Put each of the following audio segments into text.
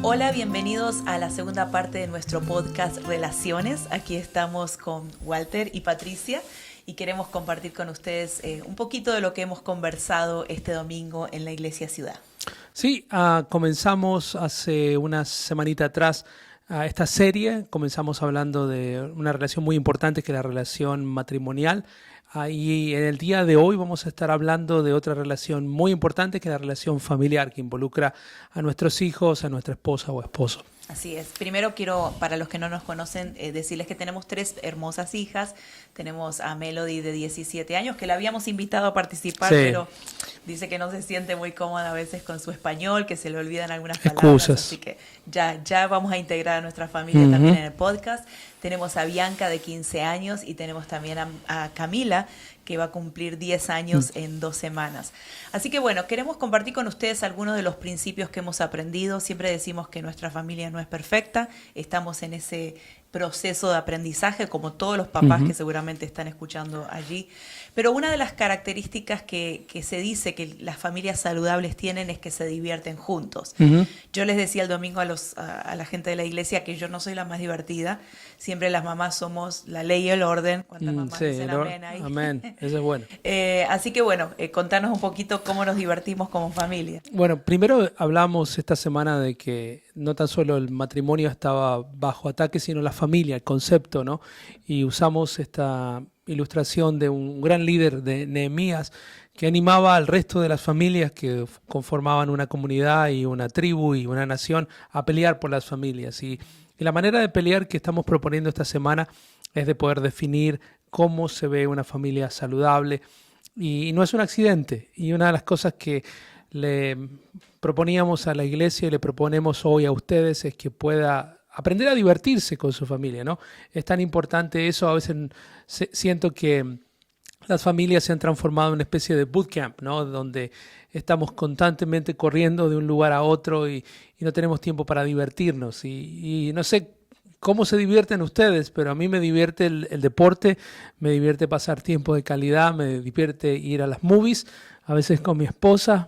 Hola, bienvenidos a la segunda parte de nuestro podcast Relaciones. Aquí estamos con Walter y Patricia y queremos compartir con ustedes un poquito de lo que hemos conversado este domingo en la Iglesia Ciudad. Sí, comenzamos hace una semanita atrás esta serie. Comenzamos hablando de una relación muy importante que es la relación matrimonial. Y en el día de hoy vamos a estar hablando de otra relación muy importante que es la relación familiar, que involucra a nuestros hijos, a nuestra esposa o esposo. Así es. Primero quiero, para los que no nos conocen, decirles que tenemos 3 hermosas hijas. Tenemos a Melody de 17 años, que la habíamos invitado a participar, Sí. pero dice que no se siente muy cómoda a veces con su español, que se le olvidan algunas palabras. Excusas. Así que ya vamos a integrar a nuestra familia también en el podcast. Tenemos a Bianca de 15 años y tenemos también a Camila, que va a cumplir 10 años en 2 semanas. Así que bueno, queremos compartir con ustedes algunos de los principios que hemos aprendido. Siempre decimos que nuestra familia no es perfecta, estamos en ese proceso de aprendizaje, como todos los papás que seguramente están escuchando allí. Pero una de las características que se dice que las familias saludables tienen es que se divierten juntos. Yo les decía el domingo a la gente de la iglesia que yo no soy la más divertida. Siempre las mamás somos la ley y el orden. ¿Cuántas mamás Sí, dicen amén ahí? Amén, eso es bueno. Así que bueno, contanos un poquito cómo nos divertimos como familia. Bueno, primero hablamos esta semana de que no tan solo el matrimonio estaba bajo ataque, sino la familia, el concepto, ¿no? Y usamos esta ilustración de un gran líder de Nehemías que animaba al resto de las familias que conformaban una comunidad y una tribu y una nación a pelear por las familias. Y la manera de pelear que estamos proponiendo esta semana es de poder definir cómo se ve una familia saludable y no es un accidente. Y una de las cosas que le proponíamos a la iglesia y le proponemos hoy a ustedes es que pueda aprender a divertirse con su familia, ¿no? Es tan importante eso. A veces siento que las familias se han transformado en una especie de bootcamp, ¿no? Donde estamos constantemente corriendo de un lugar a otro y no tenemos tiempo para divertirnos. Y no sé cómo se divierten ustedes, pero a mí me divierte el deporte, me divierte pasar tiempo de calidad, me divierte ir a las movies, a veces con mi esposa,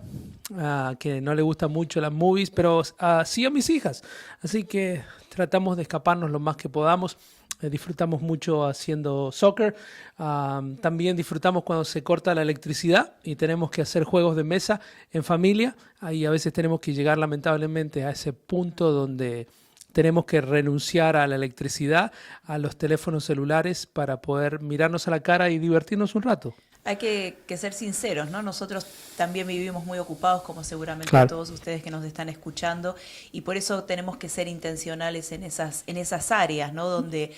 que no le gustan mucho las movies, pero sí a mis hijas. Así que tratamos de escaparnos lo más que podamos. Disfrutamos mucho haciendo soccer. También disfrutamos cuando se corta la electricidad y tenemos que hacer juegos de mesa en familia. Ahí a veces tenemos que llegar lamentablemente a ese punto donde tenemos que renunciar a la electricidad, a los teléfonos celulares para poder mirarnos a la cara y divertirnos un rato. Hay que ser sinceros, ¿no? Nosotros también vivimos muy ocupados, como seguramente Claro. todos ustedes que nos están escuchando, y por eso tenemos que ser intencionales en esas áreas, ¿no? Donde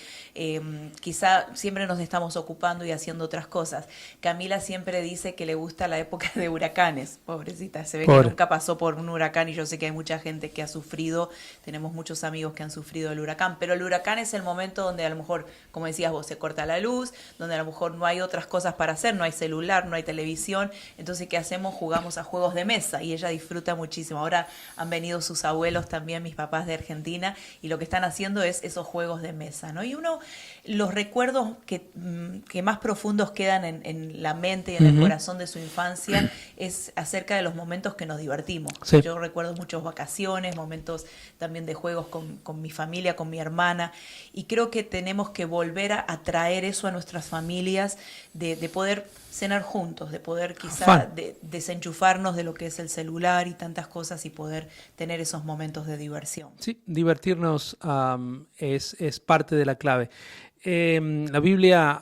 quizá siempre nos estamos ocupando y haciendo otras cosas. Camila siempre dice que le gusta la época de huracanes, pobrecita, se ve que nunca pasó por un huracán y yo sé que hay mucha gente que ha sufrido, tenemos muchos amigos que han sufrido el huracán, pero el huracán es el momento donde a lo mejor, como decías vos, se corta la luz, donde a lo mejor no hay otras cosas para hacer, no hay celular, no hay televisión, entonces ¿qué hacemos? Jugamos a juegos de mesa y ella disfruta muchísimo. Ahora han venido sus abuelos también, mis papás de Argentina, y lo que están haciendo es esos juegos de mesa, ¿no? Y los recuerdos que más profundos quedan en la mente y en el corazón de su infancia es acerca de los momentos que nos divertimos. Sí. Yo recuerdo muchas vacaciones, momentos también de juegos con mi familia, con mi hermana, y creo que tenemos que volver a traer eso a nuestras familias, de poder cenar juntos, de poder quizá desenchufarnos de lo que es el celular y tantas cosas y poder tener esos momentos de diversión. Sí, divertirnos es parte de la clave. La Biblia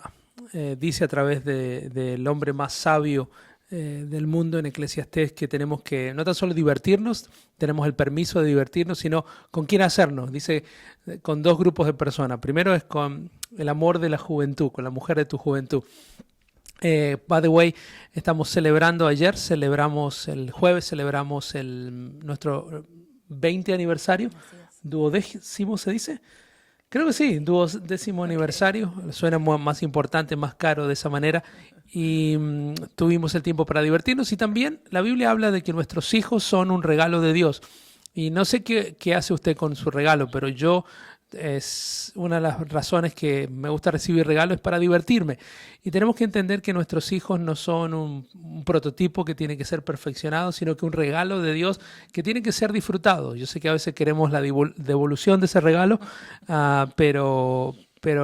dice a través del hombre más sabio del mundo en Eclesiastés que tenemos que no tan solo divertirnos, tenemos el permiso de divertirnos, sino con quién hacernos. Dice con 2 grupos de personas. Primero es con el amor de la juventud, con la mujer de tu juventud. By the way, estamos celebrando celebramos el jueves, celebramos nuestro 20 aniversario, duodécimo se dice. Creo que sí, 10º aniversario, suena más importante, más caro de esa manera, y tuvimos el tiempo para divertirnos. Y también la Biblia habla de que nuestros hijos son un regalo de Dios, y no sé qué hace usted con su regalo, pero yo es una de las razones que me gusta recibir regalos, es para divertirme. Y tenemos que entender que nuestros hijos no son un prototipo que tiene que ser perfeccionado, sino que un regalo de Dios que tiene que ser disfrutado. Yo sé que a veces queremos la devolución de ese regalo, pero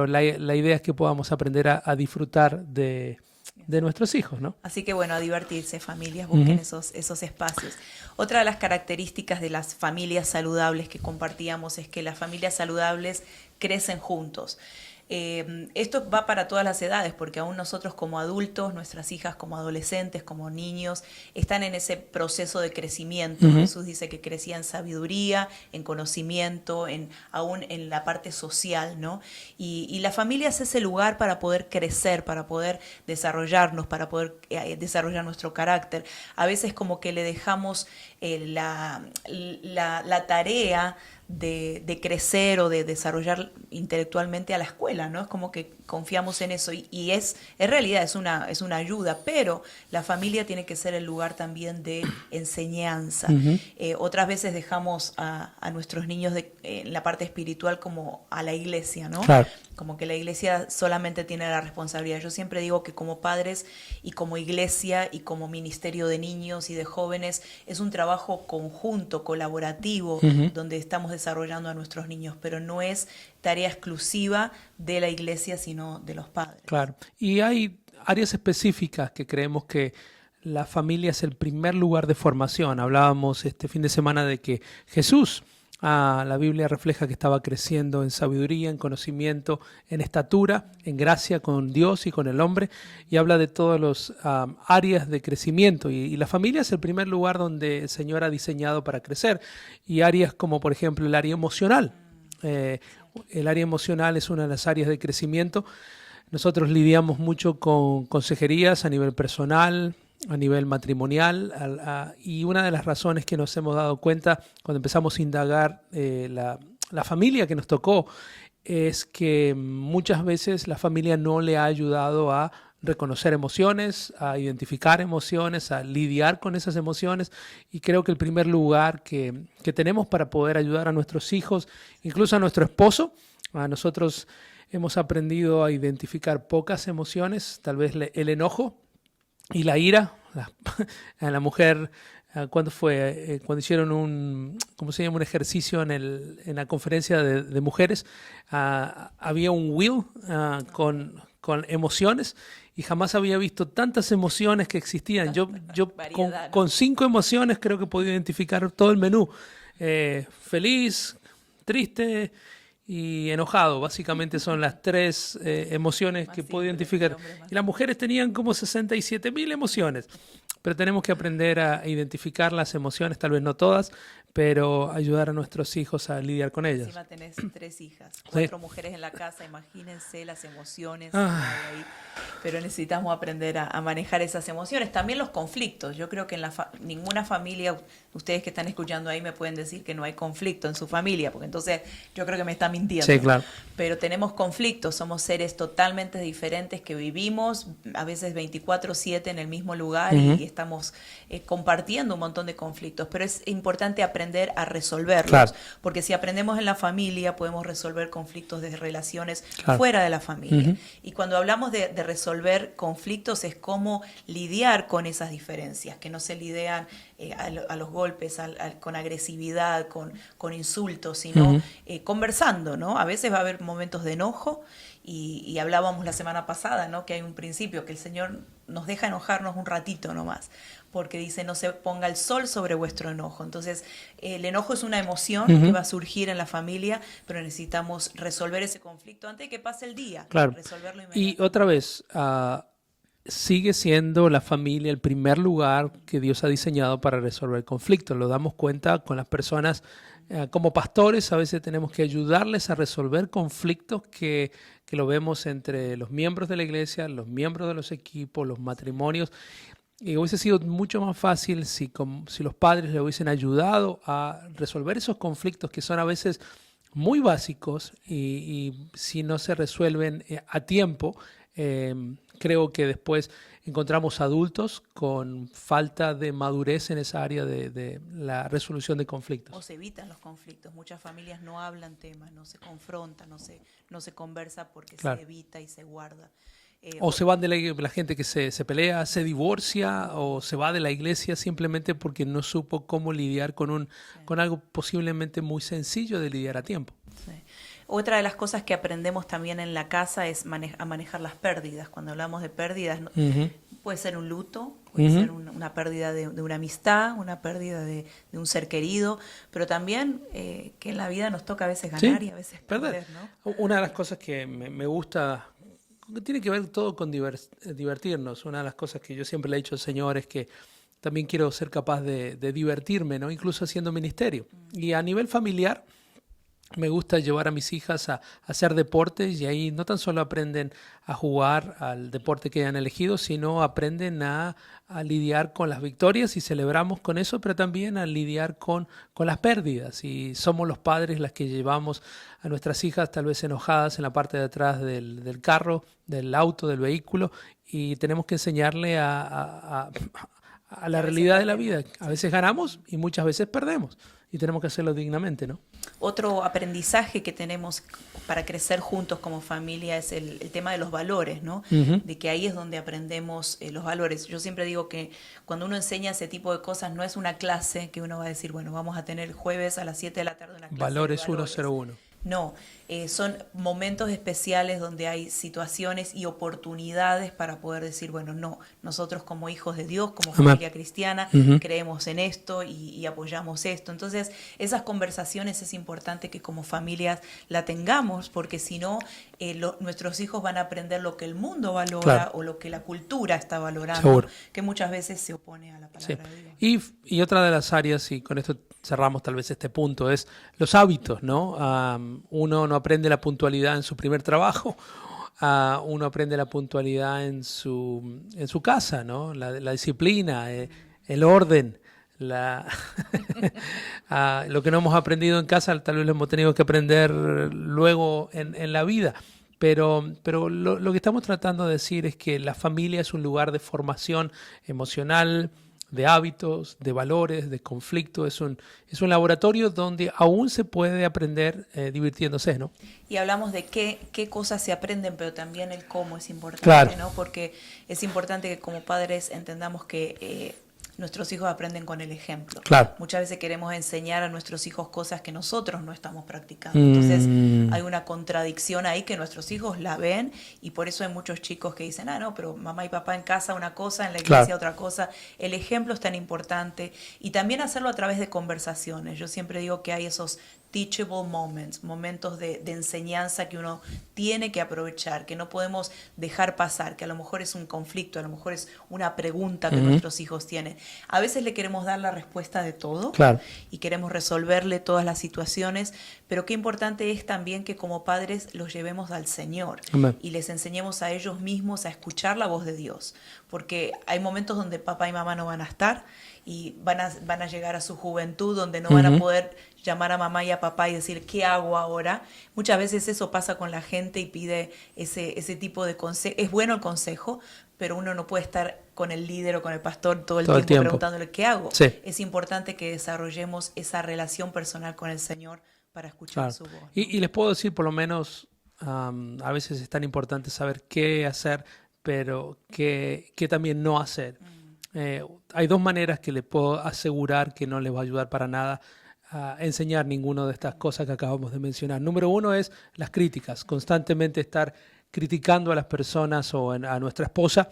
la idea es que podamos aprender a disfrutar de nuestros hijos, ¿no? Así que bueno, a divertirse, familias, busquen esos espacios. Otra de las características de las familias saludables que compartíamos es que las familias saludables crecen juntos. Esto va para todas las edades, porque aún nosotros como adultos, nuestras hijas como adolescentes, como niños, están en ese proceso de crecimiento. Jesús dice que crecía en sabiduría, en conocimiento, aún en la parte social, ¿no? Y la familia es ese lugar para poder crecer, para poder desarrollarnos, para poder desarrollar nuestro carácter. A veces como que le dejamos la tarea de crecer o de desarrollar intelectualmente a la escuela, ¿no? Es como que confiamos en eso y es realidad, es una ayuda, pero la familia tiene que ser el lugar también de enseñanza. Otras veces dejamos a nuestros niños en la parte espiritual como a la iglesia, ¿no? Claro. Como que la iglesia solamente tiene la responsabilidad. Yo siempre digo que como padres y como iglesia y como ministerio de niños y de jóvenes es un trabajo conjunto, colaborativo, donde estamos desarrollando a nuestros niños, pero no es tarea exclusiva de la iglesia, sino de los padres. Claro. Y hay áreas específicas que creemos que la familia es el primer lugar de formación. Hablábamos este fin de semana de que Jesús, la Biblia refleja que estaba creciendo en sabiduría, en conocimiento, en estatura, en gracia con Dios y con el hombre, y habla de todas las áreas de crecimiento. Y la familia es el primer lugar donde el Señor ha diseñado para crecer. Y áreas como, por ejemplo, el área emocional. El área emocional es una de las áreas de crecimiento. Nosotros lidiamos mucho con consejerías a nivel personal, a nivel matrimonial, y una de las razones que nos hemos dado cuenta cuando empezamos a indagar la familia que nos tocó es que muchas veces la familia no le ha ayudado a reconocer emociones, a identificar emociones, a lidiar con esas emociones, y creo que el primer lugar que tenemos para poder ayudar a nuestros hijos, incluso a nuestro esposo, a nosotros hemos aprendido a identificar pocas emociones, tal vez el enojo y la ira. La mujer, ¿cuándo fue? Cuando hicieron ¿cómo se llama? Un ejercicio en la conferencia de mujeres, había un wheel con emociones y jamás había visto tantas emociones que existían. Yo Variedad, ¿no? con 5 emociones creo que puedo identificar todo el menú. Feliz, triste y enojado. Básicamente son las 3 emociones Más que puedo simple, identificar. el hombre más Y las mujeres tenían como 67.000 emociones. Pero tenemos que aprender a identificar las emociones, tal vez no todas, pero ayudar a nuestros hijos a lidiar con ellas. Encima tenés 3 hijas, 4 mujeres en la casa, imagínense las emociones que hay ahí. Pero necesitamos aprender a manejar esas emociones. También los conflictos. Yo creo que en ninguna familia, ustedes que están escuchando ahí me pueden decir que no hay conflicto en su familia, porque entonces yo creo que me está mintiendo. Sí, claro. Pero tenemos conflictos, somos seres totalmente diferentes que vivimos a veces 24/7 en el mismo lugar y estamos compartiendo un montón de conflictos, pero es importante aprender a resolverlos, Claro. porque si aprendemos en la familia podemos resolver conflictos de relaciones Claro. fuera de la familia. Y cuando hablamos de resolver conflictos es cómo lidiar con esas diferencias, que no se lidian a los golpes, con agresividad, con insultos, sino conversando, ¿no? A veces va a haber momentos de enojo y hablábamos la semana pasada, ¿no? Que hay un principio, que el Señor nos deja enojarnos un ratito nomás, porque dice no se ponga el sol sobre vuestro enojo. Entonces el enojo es una emoción que va a surgir en la familia, pero necesitamos resolver ese conflicto antes de que pase el día. Claro. Resolverlo Y inmediatamente. otra vez, sigue siendo la familia el primer lugar que Dios ha diseñado para resolver conflictos. Lo damos cuenta con las personas. Como pastores a veces tenemos que ayudarles a resolver conflictos que lo vemos entre los miembros de la iglesia, los miembros de los equipos, los matrimonios. Y hubiese sido mucho más fácil si los padres le hubiesen ayudado a resolver esos conflictos que son a veces muy básicos y si no se resuelven a tiempo, creo que después encontramos adultos con falta de madurez en esa área de la resolución de conflictos. O se evitan los conflictos. Muchas familias no hablan temas, no se confrontan, no se conversa porque Claro. se evita y se guarda. O se van de la gente que se pelea, se divorcia o se va de la iglesia simplemente porque no supo cómo lidiar con algo posiblemente muy sencillo de lidiar a tiempo. Sí. Otra de las cosas que aprendemos también en la casa es a manejar las pérdidas. Cuando hablamos de pérdidas, Ujú. puede ser un luto, puede Ujú. ser una pérdida de una amistad, una pérdida de un ser querido, pero también que en la vida nos toca a veces ganar Sí, y a veces ¿verdad? perder, ¿no? Una de las cosas que me gusta, que tiene que ver todo con divertirnos. Una de las cosas que yo siempre le he dicho al Señor es que también quiero ser capaz de divertirme, ¿no? Incluso haciendo ministerio. Y a nivel familiar, me gusta llevar a mis hijas a hacer deportes y ahí no tan solo aprenden a jugar al deporte que hayan elegido, sino aprenden a lidiar con las victorias y celebramos con eso, pero también a lidiar con las pérdidas. Y somos los padres las que llevamos a nuestras hijas tal vez enojadas en la parte de atrás del carro, del auto, del vehículo, y tenemos que enseñarle a la realidad de la vida. A veces ganamos y muchas veces perdemos. Y tenemos que hacerlo dignamente, ¿no? Otro aprendizaje que tenemos para crecer juntos como familia es el tema de los valores, ¿no? Ujú. De que ahí es donde aprendemos los valores. Yo siempre digo que cuando uno enseña ese tipo de cosas no es una clase que uno va a decir, bueno, vamos a tener el jueves a las 7 de la tarde una clase Valores de valores. 101. No, son momentos especiales donde hay situaciones y oportunidades para poder decir, bueno, no, nosotros como hijos de Dios, como Amén. familia cristiana, Ujú. creemos en esto y apoyamos esto. Entonces, esas conversaciones es importante que como familias la tengamos, porque si no, nuestros hijos van a aprender lo que el mundo valora Claro. o lo que la cultura está valorando, Seguro. que muchas veces se opone a la Sí. palabra de Dios. Y otra de las áreas, y con esto cerramos tal vez este punto, es los hábitos, ¿no? Uno no aprende la puntualidad en su primer trabajo, uno aprende la puntualidad en su casa, ¿no? La disciplina, el orden. Lo que no hemos aprendido en casa tal vez lo hemos tenido que aprender luego en la vida. Pero lo que estamos tratando de decir es que la familia es un lugar de formación emocional, de hábitos, de valores, de conflicto. Es un laboratorio donde aún se puede aprender divirtiéndose, ¿no? Y hablamos de qué cosas se aprenden, pero también el cómo es importante, Claro. ¿no? Porque es importante que como padres entendamos que nuestros hijos aprenden con el ejemplo. Claro. Muchas veces queremos enseñar a nuestros hijos cosas que nosotros no estamos practicando. Entonces hay una contradicción ahí que nuestros hijos la ven y por eso hay muchos chicos que dicen, no, pero mamá y papá en casa una cosa, en la iglesia Claro. otra cosa. El ejemplo es tan importante y también hacerlo a través de conversaciones. Yo siempre digo que hay esos teachable moments, momentos de enseñanza que uno tiene que aprovechar, que no podemos dejar pasar, que a lo mejor es un conflicto, a lo mejor es una pregunta que nuestros hijos tienen. A veces le queremos dar la respuesta de todo Claro. y queremos resolverle todas las situaciones, pero qué importante es también que como padres los llevemos al Señor Amén. y les enseñemos a ellos mismos a escuchar la voz de Dios, porque hay momentos donde papá y mamá no van a estar y van a llegar a su juventud donde no van a poder llamar a mamá y a papá y decir, ¿qué hago ahora? Muchas veces eso pasa con la gente y pide ese tipo de consejo. Es bueno el consejo, pero uno no puede estar con el líder o con el pastor todo el tiempo preguntándole, ¿qué hago? Sí. Es importante que desarrollemos esa relación personal con el Señor para escuchar Claro. su voz, ¿no? Y les puedo decir, por lo menos, a veces es tan importante saber qué hacer, pero qué también no hacer. Hay dos maneras que les puedo asegurar que no les va a ayudar para nada a enseñar ninguna de estas cosas que acabamos de mencionar. Número uno es las críticas, constantemente estar criticando a las personas o a nuestra esposa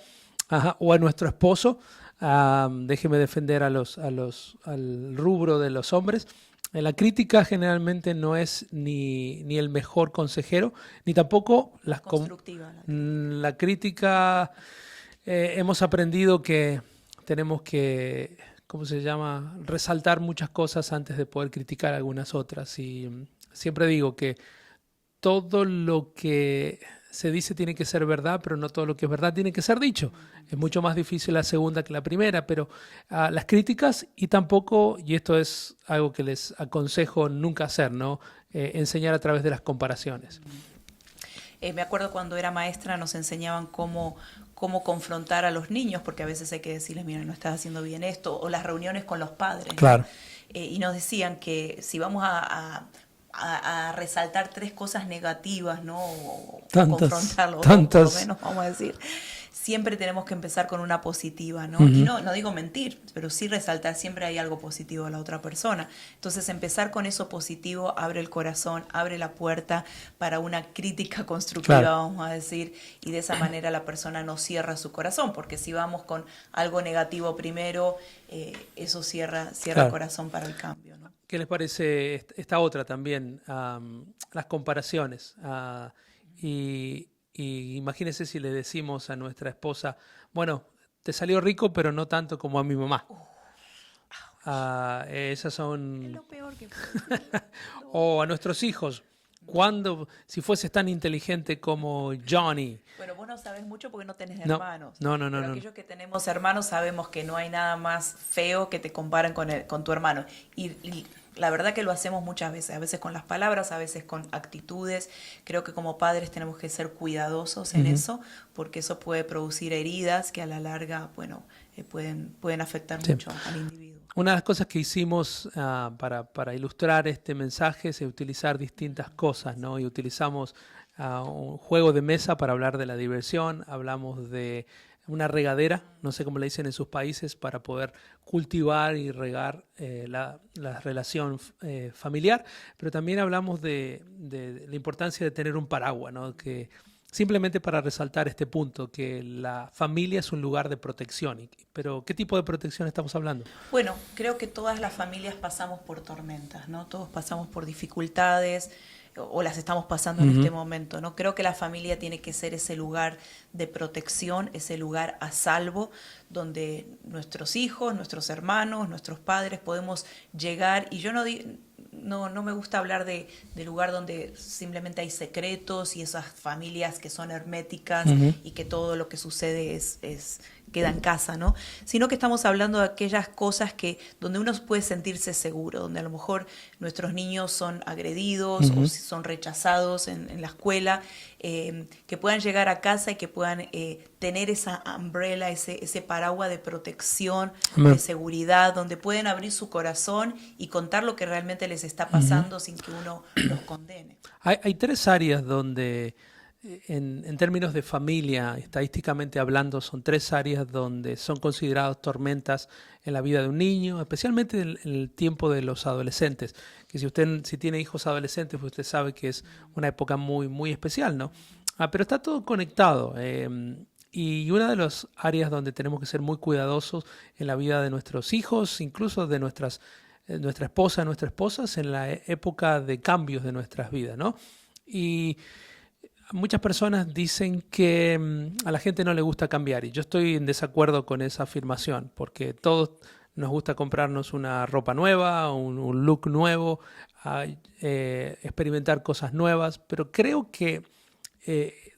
o a nuestro esposo. Déjeme defender al rubro de los hombres. La crítica generalmente no es ni el mejor consejero, ni tampoco Constructiva. la crítica. Hemos aprendido que tenemos que, ¿cómo se llama?, resaltar muchas cosas antes de poder criticar algunas otras. Y siempre digo que todo lo que se dice tiene que ser verdad, pero no todo lo que es verdad tiene que ser dicho. Es mucho más difícil la segunda que la primera, pero las críticas y tampoco, y esto es algo que les aconsejo nunca hacer, ¿no? Enseñar a través de las comparaciones. Me acuerdo cuando era maestra nos enseñaban cómo cómo confrontar a los niños, porque a veces hay que decirles, mira, no estás haciendo bien esto, o las reuniones con los padres. Claro. Y nos decían que si vamos a resaltar 3 cosas negativas, ¿no? O confrontarlo, tantas. por lo menos vamos a decir, siempre tenemos que empezar con una positiva, ¿no? Y no digo mentir, pero sí resaltar, siempre hay algo positivo a la otra persona. Entonces empezar con eso positivo abre el corazón, abre la puerta para una crítica constructiva, Claro. vamos a decir, y de esa manera la persona no cierra su corazón, porque si vamos con algo negativo primero, eso cierra Claro. el corazón para el cambio, ¿no? ¿Qué les parece esta otra también? Las comparaciones. Y imagínense si le decimos a nuestra esposa, bueno, te salió rico, pero no tanto como a mi mamá. Esas Es son... lo peor que puede ser. O a nuestros hijos, si fueses tan inteligente como Johnny. Bueno, vos no sabés mucho porque no tenés No, hermanos. no. Pero aquellos que tenemos hermanos sabemos que no hay nada más feo que te comparen con tu hermano. Y la verdad que lo hacemos muchas veces, a veces con las palabras, a veces con actitudes. Creo que como padres tenemos que ser cuidadosos en eso, porque eso puede producir heridas que a la larga, bueno, pueden afectar mucho al individuo. Una de las cosas que hicimos para ilustrar este mensaje es utilizar distintas cosas, ¿no? Y utilizamos un juego de mesa para hablar de la diversión, hablamos de una regadera, no sé cómo le dicen en sus países, para poder cultivar y regar la relación familiar, pero también hablamos de la importancia de tener un paraguas, ¿no? Que simplemente para resaltar este punto, que la familia es un lugar de protección. Pero, ¿qué tipo de protección estamos hablando? Bueno, creo que todas las familias pasamos por tormentas, ¿no? Todos pasamos por dificultades o las estamos pasando en este momento, ¿no? Creo que la familia tiene que ser ese lugar de protección, ese lugar a salvo, donde nuestros hijos, nuestros hermanos, nuestros padres podemos llegar, y yo no me gusta hablar de lugar donde simplemente hay secretos y esas familias que son herméticas y que todo lo que sucede queda en casa, ¿no? Sino que estamos hablando de aquellas cosas donde uno puede sentirse seguro, donde a lo mejor nuestros niños son agredidos o son rechazados en la escuela, que puedan llegar a casa y que puedan tener esa umbrella, ese paraguas de protección, de seguridad, donde pueden abrir su corazón y contar lo que realmente les está pasando sin que uno los condene. Hay 3 áreas donde, en términos de familia, estadísticamente hablando, son 3 áreas donde son consideradas tormentas en la vida de un niño, especialmente en el tiempo de los adolescentes. Que si tiene hijos adolescentes, pues usted sabe que es una época muy, muy especial, ¿no? Pero está todo conectado. Y una de las áreas donde tenemos que ser muy cuidadosos en la vida de nuestros hijos, incluso de nuestra esposa, es en la época de cambios de nuestras vidas, ¿no? Y muchas personas dicen que a la gente no le gusta cambiar, y yo estoy en desacuerdo con esa afirmación, porque todos nos gusta comprarnos una ropa nueva, un look nuevo, experimentar cosas nuevas, pero creo que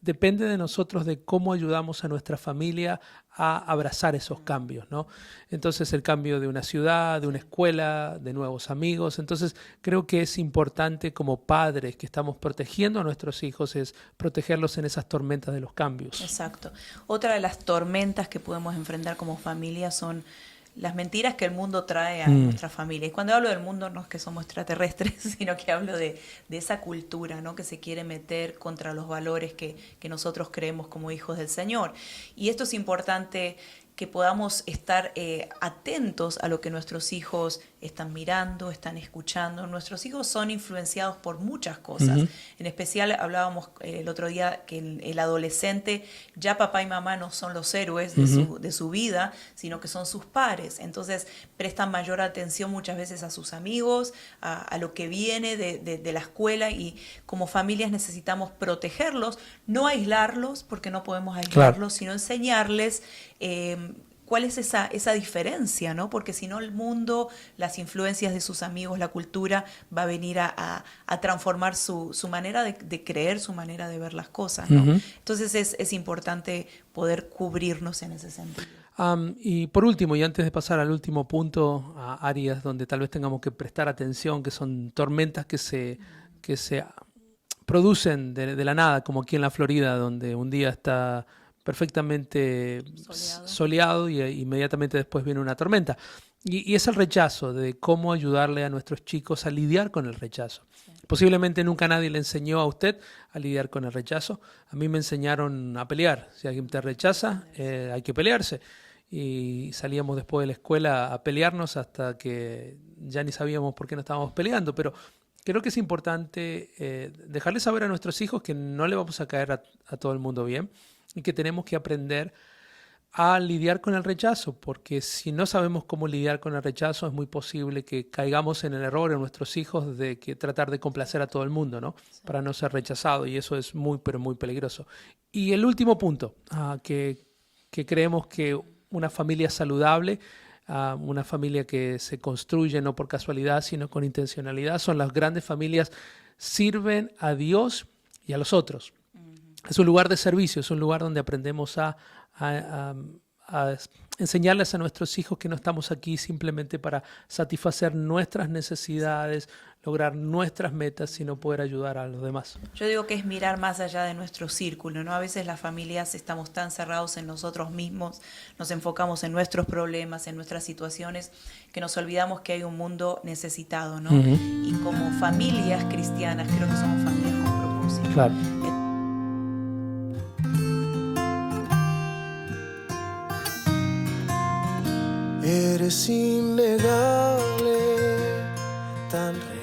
depende de nosotros de cómo ayudamos a nuestra familia a abrazar esos cambios, ¿no? Entonces, el cambio de una ciudad, de una escuela, de nuevos amigos. Entonces, creo que es importante como padres que estamos protegiendo a nuestros hijos, es protegerlos en esas tormentas de los cambios. Exacto. Otra de las tormentas que podemos enfrentar como familia son las mentiras que el mundo trae a nuestra familia. Y cuando hablo del mundo no es que somos extraterrestres, sino que hablo de esa cultura, ¿no? Que se quiere meter contra los valores que nosotros creemos como hijos del Señor. Y esto es importante que podamos estar atentos a lo que nuestros hijos están mirando, están escuchando. Nuestros hijos son influenciados por muchas cosas. En especial hablábamos el otro día que el adolescente, ya papá y mamá no son los héroes de su vida, sino que son sus pares. Entonces prestan mayor atención muchas veces a sus amigos, a lo que viene de la escuela, y como familias necesitamos protegerlos, no aislarlos, porque no podemos aislarlos, sino enseñarles cuál es esa diferencia, ¿no? Porque si no, el mundo, las influencias de sus amigos, la cultura, va a venir a transformar su manera de creer, su manera de ver las cosas, ¿no? Entonces es importante poder cubrirnos en ese sentido. Y por último, y antes de pasar al último punto, a áreas donde tal vez tengamos que prestar atención, que son tormentas que se producen de la nada, como aquí en la Florida, donde un día está perfectamente Soleado. soleado y inmediatamente después viene una tormenta. Y es el rechazo, de cómo ayudarle a nuestros chicos a lidiar con el rechazo. Sí. Posiblemente nunca nadie le enseñó a usted a lidiar con el rechazo. A mí me enseñaron a pelear. Si alguien te rechaza, hay que pelearse. Y salíamos después de la escuela a pelearnos hasta que ya ni sabíamos por qué no estábamos peleando. Pero creo que es importante dejarle saber a nuestros hijos que no le vamos a caer a todo el mundo bien y que tenemos que aprender a lidiar con el rechazo, porque si no sabemos cómo lidiar con el rechazo, es muy posible que caigamos en el error en nuestros hijos de que tratar de complacer a todo el mundo, ¿no? Sí. Para no ser rechazado, y eso es muy, pero muy peligroso. Y el último punto, que creemos que una familia saludable, una familia que se construye no por casualidad, sino con intencionalidad, son las grandes familias, sirven a Dios y a los otros. Es un lugar de servicio, es un lugar donde aprendemos a enseñarles a nuestros hijos que no estamos aquí simplemente para satisfacer nuestras necesidades, lograr nuestras metas, sino poder ayudar a los demás. Yo digo que es mirar más allá de nuestro círculo, ¿no? A veces las familias estamos tan cerrados en nosotros mismos, nos enfocamos en nuestros problemas, en nuestras situaciones, que nos olvidamos que hay un mundo necesitado, ¿no? Y como familias cristianas, creo que somos familias con propósito. Claro. Eres innegable, tan real.